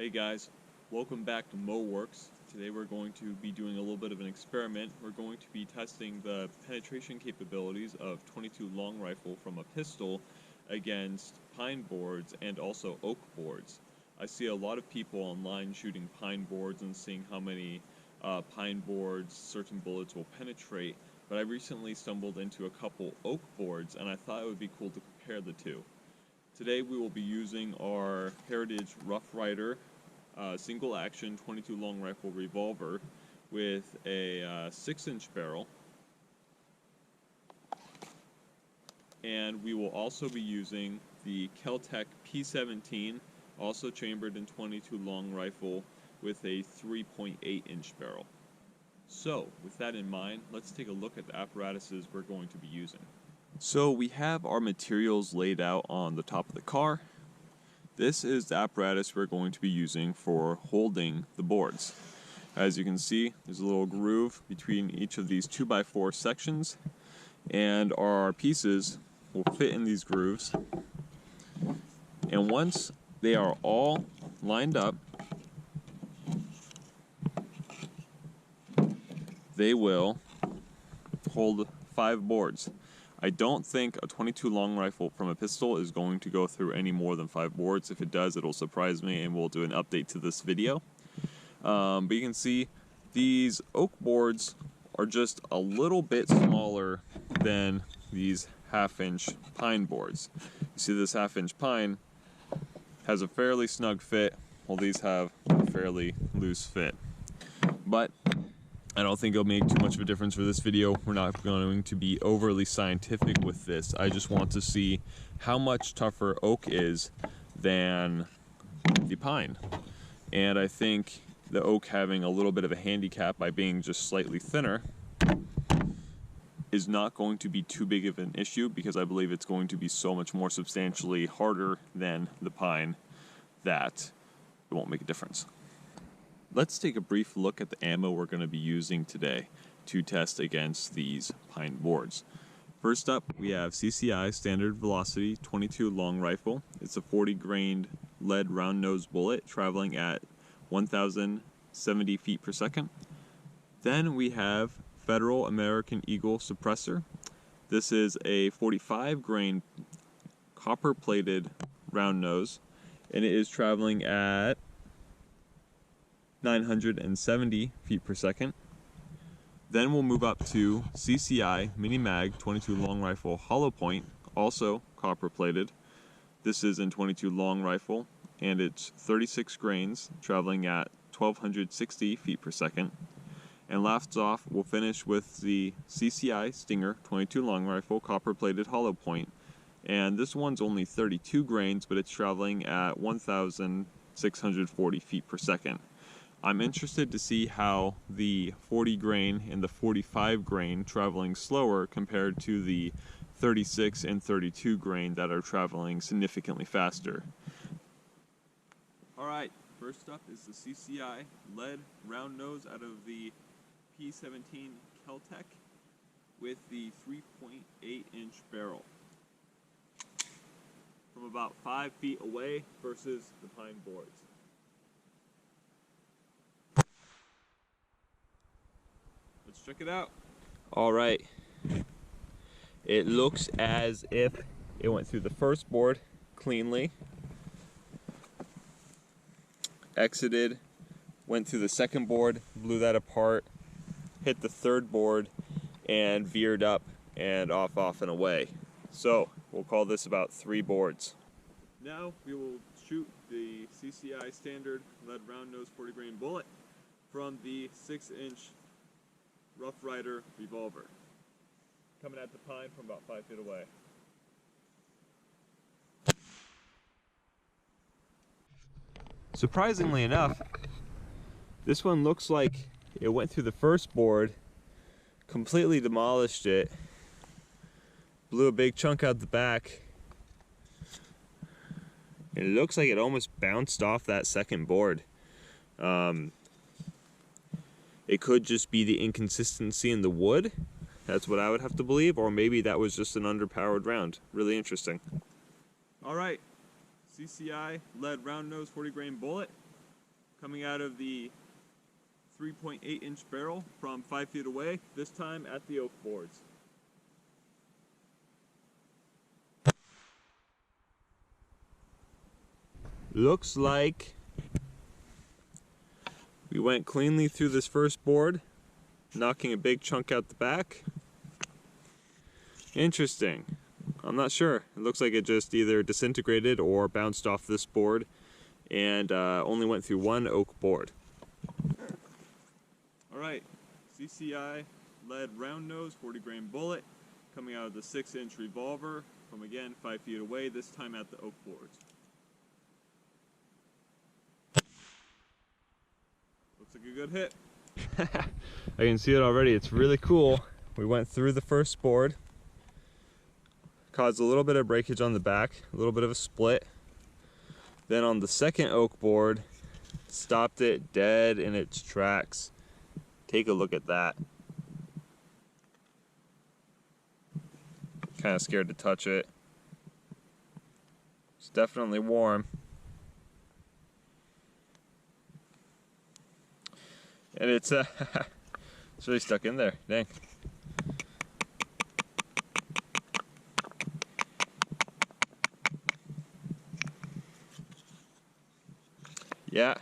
Hey guys, welcome back to Moworks. Today we're going to be doing a little bit of an experiment. We're going to be testing the penetration capabilities of 22 long rifle from a pistol against pine boards and also oak boards. I see a lot of people online shooting pine boards and seeing how many pine boards certain bullets will penetrate, but I recently stumbled into a couple oak boards and I thought it would be cool to compare the two. Today we will be using our Heritage Rough Rider single action 22 long rifle revolver with a 6-inch barrel, and we will also be using the Kel-Tec P17, also chambered in 22 long rifle with a 3.8-inch barrel. So with that in mind, let's take a look at the apparatuses we're going to be using. So we have our materials laid out on the top of the car. This is the apparatus we're going to be using for holding the boards. As you can see, there's a little groove between each of these 2x4 sections, and our pieces will fit in these grooves. And once they are all lined up, they will hold 5 boards. I don't think a 22 long rifle from a pistol is going to go through any more than 5 boards. If it does, it'll surprise me and we'll do an update to this video. But you can see these oak boards are just a little bit smaller than these 1/2-inch pine boards. You see this 1/2-inch pine has a fairly snug fit, while these have a fairly loose fit. But I don't think it'll make too much of a difference for this video. We're not going to be overly scientific with this. I just want to see how much tougher oak is than the pine. And I think the oak having a little bit of a handicap by being just slightly thinner is not going to be too big of an issue, because I believe it's going to be so much more substantially harder than the pine that it won't make a difference. Let's take a brief look at the ammo we're going to be using today to test against these pine boards. First up, we have CCI Standard Velocity 22 long rifle. It's a 40 grain lead round nose bullet traveling at 1,070 feet per second. Then we have Federal American Eagle suppressor. This is a 45 grain copper plated round nose, and it is traveling at 970 feet per second. Then we'll move up to CCI Mini Mag 22 long rifle hollow point, also copper plated. This is in 22 long rifle, and it's 36 grains traveling at 1260 feet per second. And last off, we'll finish with the CCI Stinger 22 long rifle copper plated hollow point, and this one's only 32 grains, but it's traveling at 1640 feet per second. I'm interested to see how the 40 grain and the 45 grain traveling slower compared to the 36 and 32 grain that are traveling significantly faster. Alright, first up is the CCI lead round nose out of the P17 Kel-Tec with the 3.8-inch barrel from about 5 feet away versus the pine boards. Let's check it out. All right. It looks as if it went through the first board cleanly, exited, went through the second board, blew that apart, hit the third board, and veered up and off and away. So we'll call this about 3 boards. Now we will shoot the CCI standard lead round nose 40 grain bullet from the 6-inch Rough Rider revolver, coming at the pine from about 5 feet away. Surprisingly enough, this one looks like it went through the first board, completely demolished it, blew a big chunk out the back. It looks like it almost bounced off that second board. It could just be the inconsistency in the wood. That's what I would have to believe, or maybe that was just an underpowered round. Really interesting. All right, CCI lead round nose 40 grain bullet coming out of the 3.8-inch barrel from 5 feet away, this time at the oak boards. Looks like we went cleanly through this first board, knocking a big chunk out the back. Interesting. I'm not sure. It looks like it just either disintegrated or bounced off this board and only went through one oak board. Alright, CCI lead round nose 40-grain bullet coming out of the 6-inch revolver from, again, 5 feet away, this time at the oak boards. Looks like a good hit. I can see it already. It's really cool. We went through the first board, caused a little bit of breakage on the back, a little bit of a split. Then on the second oak board, stopped it dead in its tracks. Take a look at that. Kind of scared to touch it. It's definitely warm. And it's it's really stuck in there. Dang. Yeah,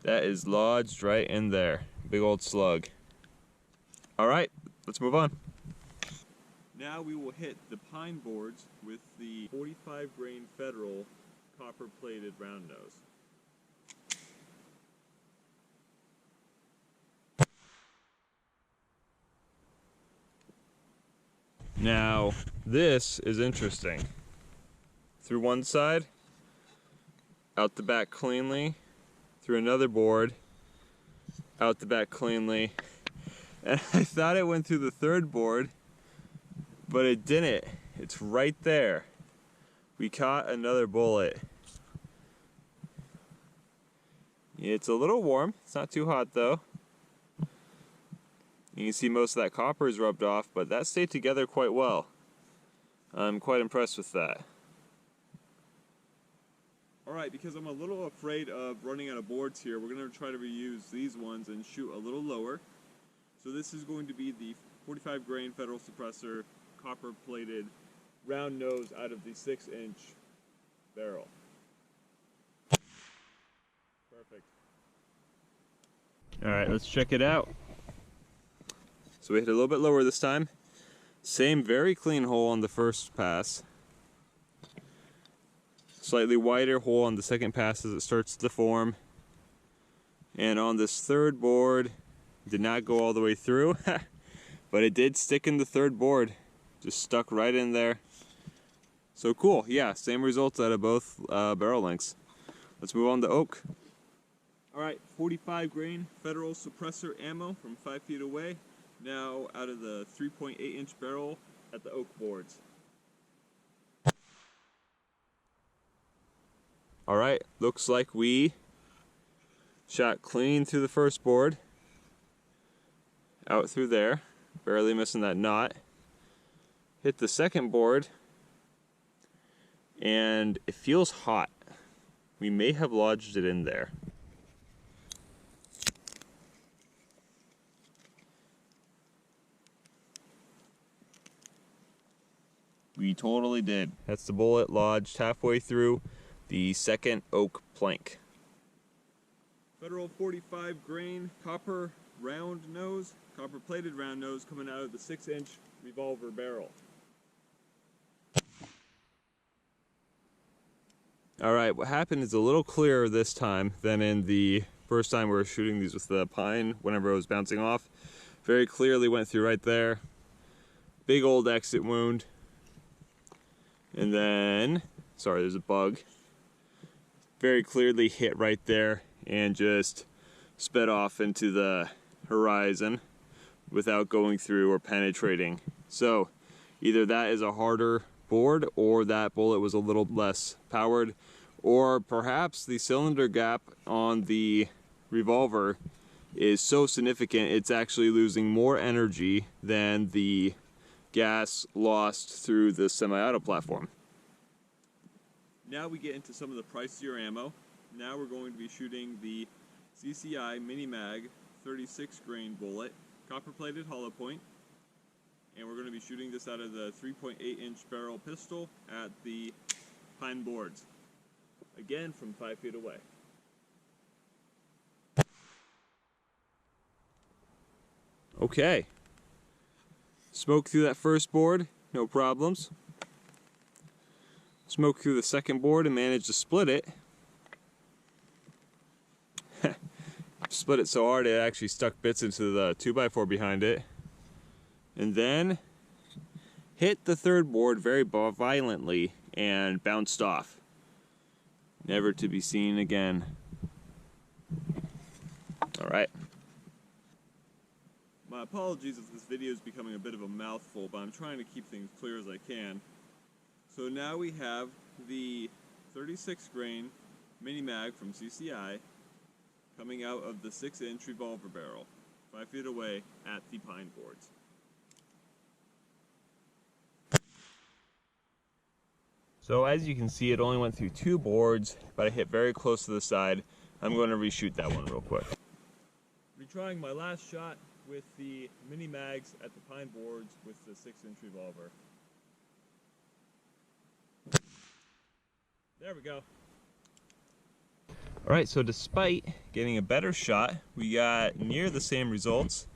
that is lodged right in there. Big old slug. All right, let's move on. Now we will hit the pine boards with the 45-grain Federal copper-plated round nose. Now, this is interesting. Through one side, out the back cleanly, through another board, out the back cleanly, and I thought it went through the third board, but it didn't. It's right there. We caught another bullet. It's a little warm. It's not too hot though. You can see most of that copper is rubbed off, but that stayed together quite well. I'm quite impressed with that. Alright, because I'm a little afraid of running out of boards here, we're going to try to reuse these ones and shoot a little lower. So this is going to be the 45-grain Federal Suppressor copper-plated round nose out of the 6-inch barrel. Perfect. Alright, let's check it out. So we hit a little bit lower this time. Same very clean hole on the first pass. Slightly wider hole on the second pass as it starts to form. And on this third board, did not go all the way through, but it did stick in the third board. Just stuck right in there. So cool, yeah, same results out of both barrel lengths. Let's move on to oak. Alright, 45-grain Federal Suppressor ammo from 5 feet away. Now out of the 3.8-inch barrel at the oak boards. Alright, looks like we shot clean through the first board. Out through there, barely missing that knot. Hit the second board, and it feels hot. We may have lodged it in there. We totally did. That's the bullet lodged halfway through the second oak plank. Federal 45-grain copper round nose, copper plated round nose coming out of the 6-inch revolver barrel. Alright, what happened is a little clearer this time than in the first time we were shooting these with the pine whenever it was bouncing off. Very clearly went through right there. Big old exit wound. And then, sorry, there's a bug. Very clearly hit right there and just sped off into the horizon without going through or penetrating. So either that is a harder board or that bullet was a little less powered, or perhaps the cylinder gap on the revolver is so significant it's actually losing more energy than the gas lost through the semi-auto platform. Now we get into some of the pricier ammo. now we're going to be shooting the CCI Mini Mag 36 grain bullet, copper plated hollow point, and we're going to be shooting this out of the 3.8-inch barrel pistol at the pine boards, again from 5 feet away. Okay, smoke through that first board, no problems. Smoke through the second board and managed to split it. Split it so hard it actually stuck bits into the 2x4 behind it. And then hit the third board very violently and bounced off. Never to be seen again. Alright. My apologies if this video is becoming a bit of a mouthful, but I'm trying to keep things clear as I can. So now we have the 36 grain Mini Mag from CCI coming out of the 6-inch revolver barrel, 5 feet away at the pine boards. So as you can see, it only went through 2 boards, but I hit very close to the side. I'm going to reshoot that one real quick. Retrying my last shot with the Mini Mags at the pine boards with the 6-inch revolver. There we go. Alright, so despite getting a better shot, we got near the same results.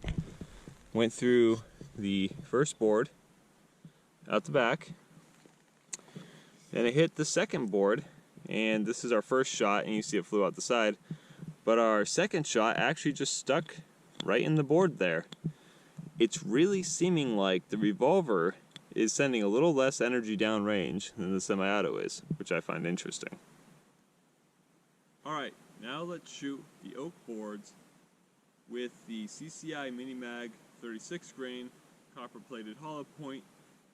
Went through the first board, out the back, and it hit the second board, and this is our first shot, and you see it flew out the side. But our second shot actually just stuck right in the board there. It's really seeming like the revolver is sending a little less energy downrange than the semi-auto is, which I find interesting. Alright, now let's shoot the oak boards with the CCI Mini Mag 36 grain copper plated hollow point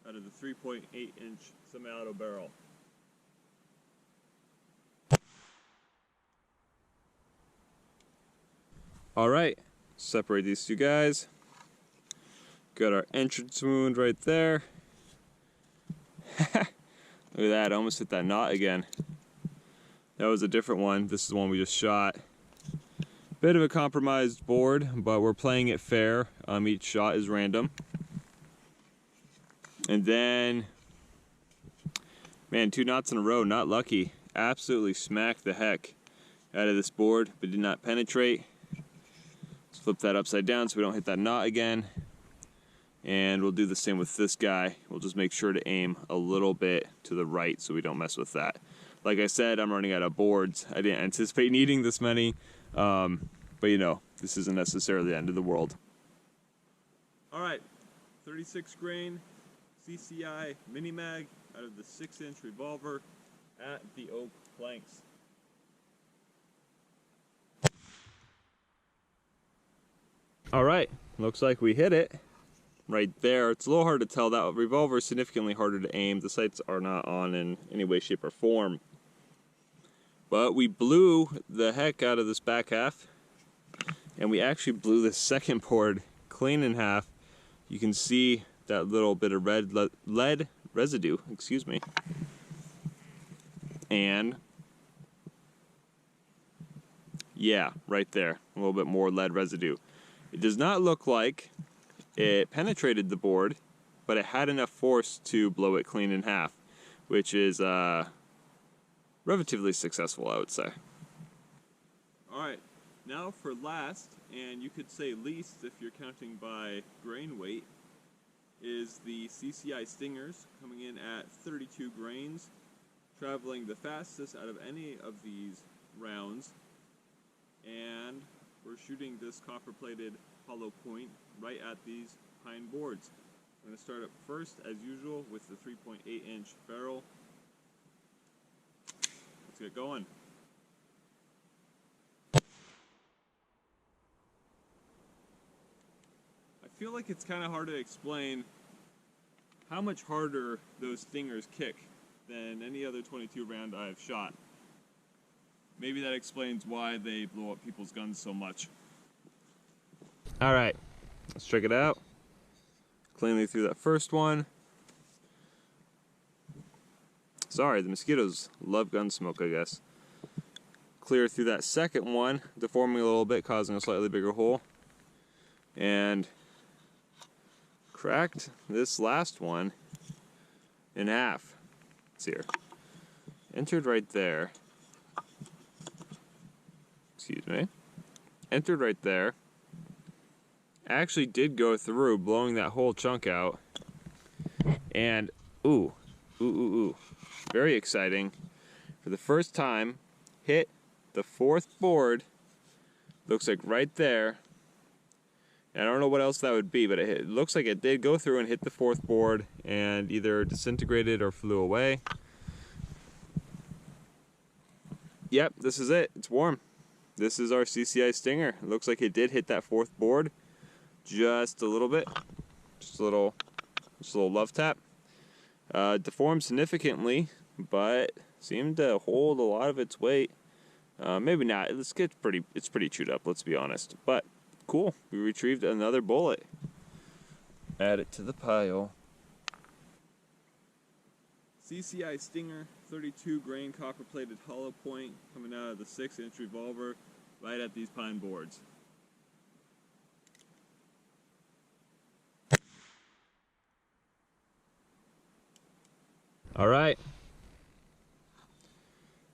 out of the 3.8-inch semi-auto barrel. Alright, separate these two guys. Got our entrance wound right there. Look at that, I almost hit that knot again. That was a different one. This is the one we just shot. Bit of a compromised board, but we're playing it fair. Each shot is random. And then, man, 2 knots in a row, not lucky. Absolutely smacked the heck out of this board, but did not penetrate. Let's flip that upside down so we don't hit that knot again. And we'll do the same with this guy. We'll just make sure to aim a little bit to the right so we don't mess with that. Like I said, I'm running out of boards. I didn't anticipate needing this many, but you know, this isn't necessarily the end of the world. Alright, 36 grain CCI Mini Mag out of the 6-inch revolver at the oak planks. Alright, looks like we hit it. Right there. It's a little hard to tell. That revolver is significantly harder to aim. The sights are not on in any way, shape, or form. But we blew the heck out of this back half, and we actually blew the second board clean in half. You can see that little bit of lead residue, excuse me. And yeah, right there, a little bit more lead residue. It does not look like it penetrated the board, but it had enough force to blow it clean in half, which is relatively successful, I would say. Alright, now for last, and you could say least if you're counting by grain weight, is the CCI Stingers coming in at 32 grains, traveling the fastest out of any of these rounds, and we're shooting this copper-plated hollow point right at these pine boards. I'm going to start up first, as usual, with the 3.8-inch barrel. Let's get going. I feel like it's kind of hard to explain how much harder those Stingers kick than any other 22 round I've shot. Maybe that explains why they blow up people's guns so much. Alright, let's check it out. Cleanly through that first one. Sorry, the mosquitoes love gun smoke, I guess. clear through that second one, deforming a little bit, causing a slightly bigger hole. And cracked this last one in half. It's here. Entered right there. Excuse me. Entered right there. Actually did go through, blowing that whole chunk out. And ooh. Very exciting. For the first time, hit the fourth board. Looks like right there. And I don't know what else that would be, but it looks like it did go through and hit the fourth board and either disintegrated or flew away. Yep, this is it. It's warm. This is our CCI Stinger. It looks like it did hit that fourth board just a little bit. Just a little love tap. Deformed significantly, but seemed to hold a lot of its weight. Maybe not. It's pretty chewed up, let's be honest. But cool. We retrieved another bullet. Add it to the pile. CCI Stinger, 32 grain copper plated hollow point coming out of the 6-inch revolver right at these pine boards. All right.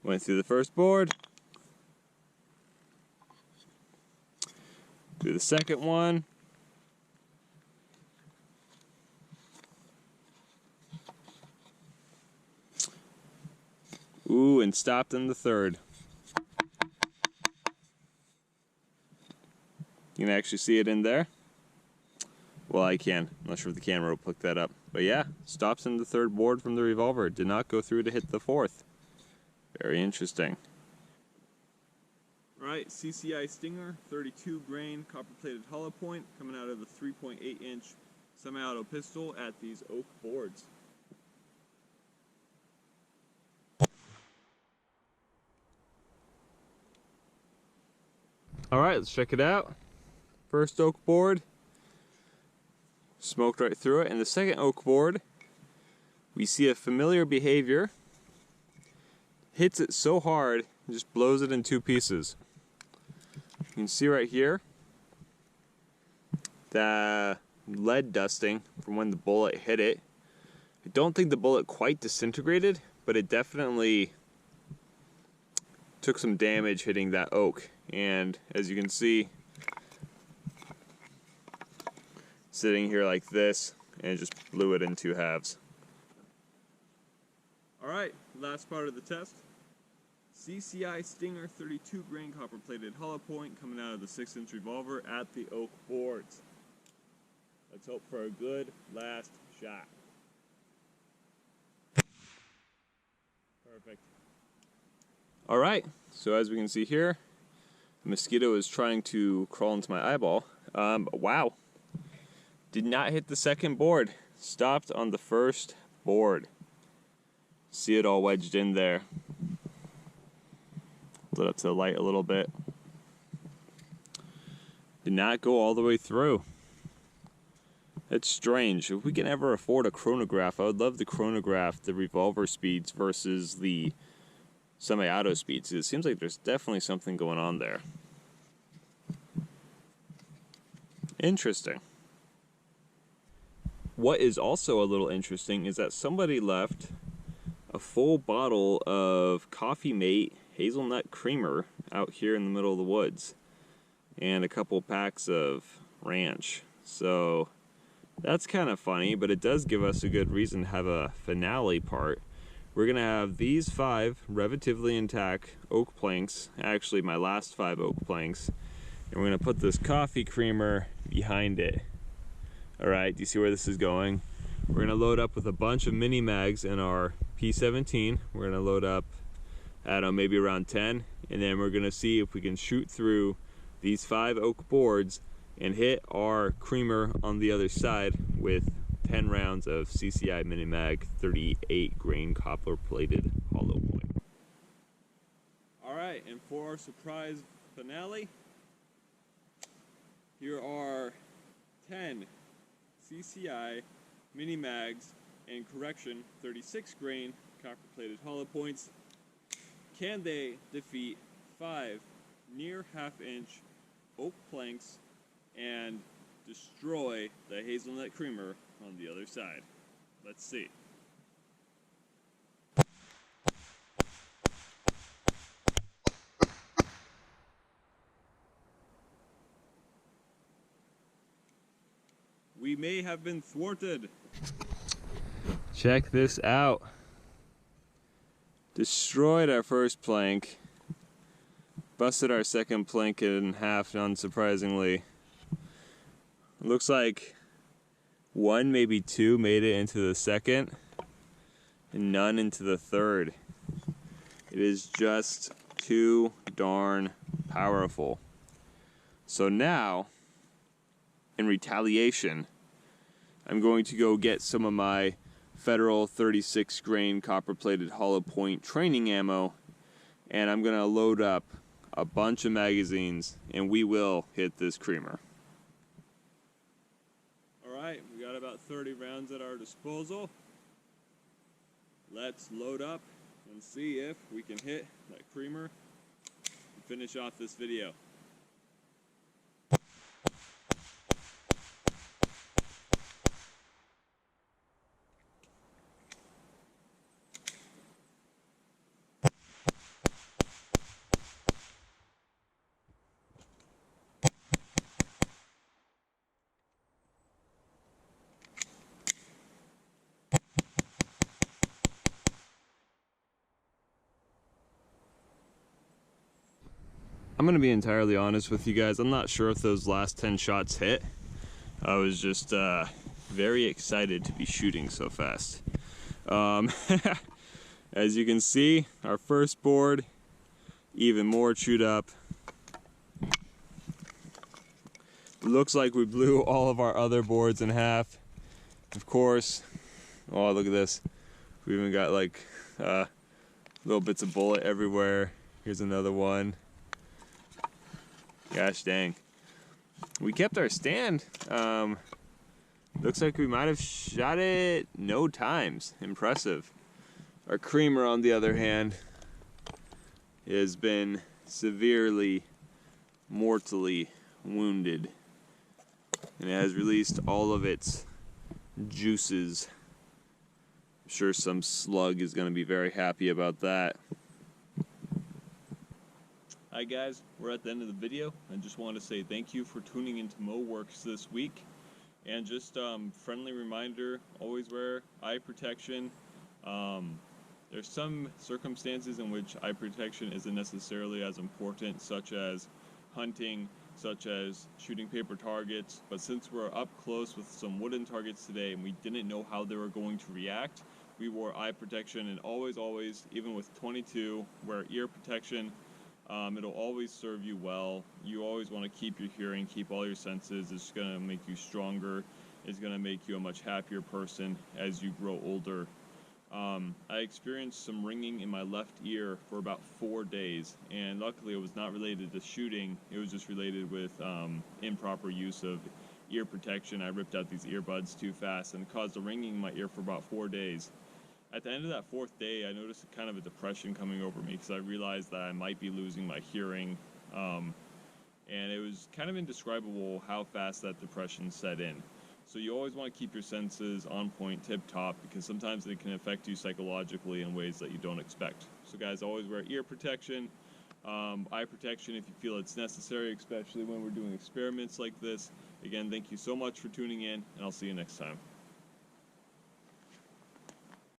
Went through the first board. Through the second one. Ooh, and stopped in the third. You can actually see it in there. Well, I can. I'm not sure if the camera will pick that up. But yeah, stops in the third board from the revolver. Did not go through to hit the fourth. Very interesting. Alright, CCI Stinger, 32 grain copper plated hollow point coming out of the 3.8-inch semi-auto pistol at these oak boards. Alright, let's check it out. First oak board, smoked right through it. And the second oak board, we see a familiar behavior. Hits it so hard, it just blows it in two pieces. You can see right here, the lead dusting from when the bullet hit it. I don't think the bullet quite disintegrated, but it definitely took some damage hitting that oak. And as you can see, sitting here like this, and it just blew it in two halves. Alright, last part of the test. CCI Stinger, 32 grain copper plated hollow point coming out of the 6-inch revolver at the oak boards. Let's hope for a good last shot. Perfect. Alright, so as we can see here, the mosquito is trying to crawl into my eyeball. Wow. Did not hit the second board. Stopped on the first board. See it all wedged in there. Lit up to the light a little bit. Did not go all the way through. It's strange. If we can ever afford a chronograph, I would love to chronograph the revolver speeds versus the semi-auto speeds. It seems like there's definitely something going on there. Interesting. What is also a little interesting is that somebody left a full bottle of Coffee Mate hazelnut creamer out here in the middle of the woods, and a couple packs of ranch. So that's kind of funny, but it does give us a good reason to have a finale part. We're gonna have these 5 relatively intact oak planks, actually my last 5 oak planks, and we're gonna put this coffee creamer behind it. Alright, do you see where this is going? We're gonna load up with a bunch of mini mags in our P17. We're gonna load up, I don't know, maybe around 10, and then we're gonna see if we can shoot through these 5 oak boards and hit our creamer on the other side with 10 rounds of CCI Mini Mag 38 grain copper plated hollow point. Alright, and for our surprise finale, here are 10 CCI Mini Mags and correction 36 grain copper plated hollow points. Can they defeat 5 near half-inch oak planks and destroy the hazelnut creamer on the other side. Let's see. We may have been thwarted. Check this out. Destroyed our first plank. Busted our second plank in half, unsurprisingly. Looks like one, maybe two, made it into the second, and none into the third. It is just too darn powerful. So now, in retaliation, I'm going to go get some of my Federal 36 grain copper plated hollow point training ammo, and I'm going to load up a bunch of magazines and we will hit this creamer. Alright, we got about 30 rounds at our disposal. Let's load up and see if we can hit that creamer and finish off this video. I'm gonna be entirely honest with you guys. I'm not sure if those last 10 shots hit. I was just very excited to be shooting so fast. As you can see, our first board, even more chewed up. Looks like we blew all of our other boards in half. Of course, oh look at this. We even got like little bits of bullet everywhere. Here's another one. Gosh dang. We kept our stand. Looks like we might have shot it no times. Impressive. Our creamer, on the other hand, has been severely, mortally wounded. And it has released all of its juices. I'm sure some slug is going to be very happy about that. Hi guys, we're at the end of the video. I just want to say thank you for tuning into Moworks this week. And just friendly reminder, always wear eye protection. There's some circumstances in which eye protection isn't necessarily as important, such as hunting, such as shooting paper targets. But since we're up close with some wooden targets today and we didn't know how they were going to react, we wore eye protection. And always, even with 22, wear ear protection. It'll always serve you well. You always want to keep your hearing, keep all your senses. It's going to make you stronger. It's going to make you a much happier person as you grow older. I experienced some ringing in my left ear for about 4 days, and luckily it was not related to shooting. It was just related with improper use of ear protection. I ripped out these earbuds too fast and it caused a ringing in my ear for about 4 days. At the end of that 4th day, I noticed kind of a depression coming over me because I realized that I might be losing my hearing. And it was kind of indescribable how fast that depression set in. So you always want to keep your senses on point, tip-top, because sometimes they can affect you psychologically in ways that you don't expect. So guys, always wear ear protection, eye protection if you feel it's necessary, especially when we're doing experiments like this. Again, thank you so much for tuning in, and I'll see you next time.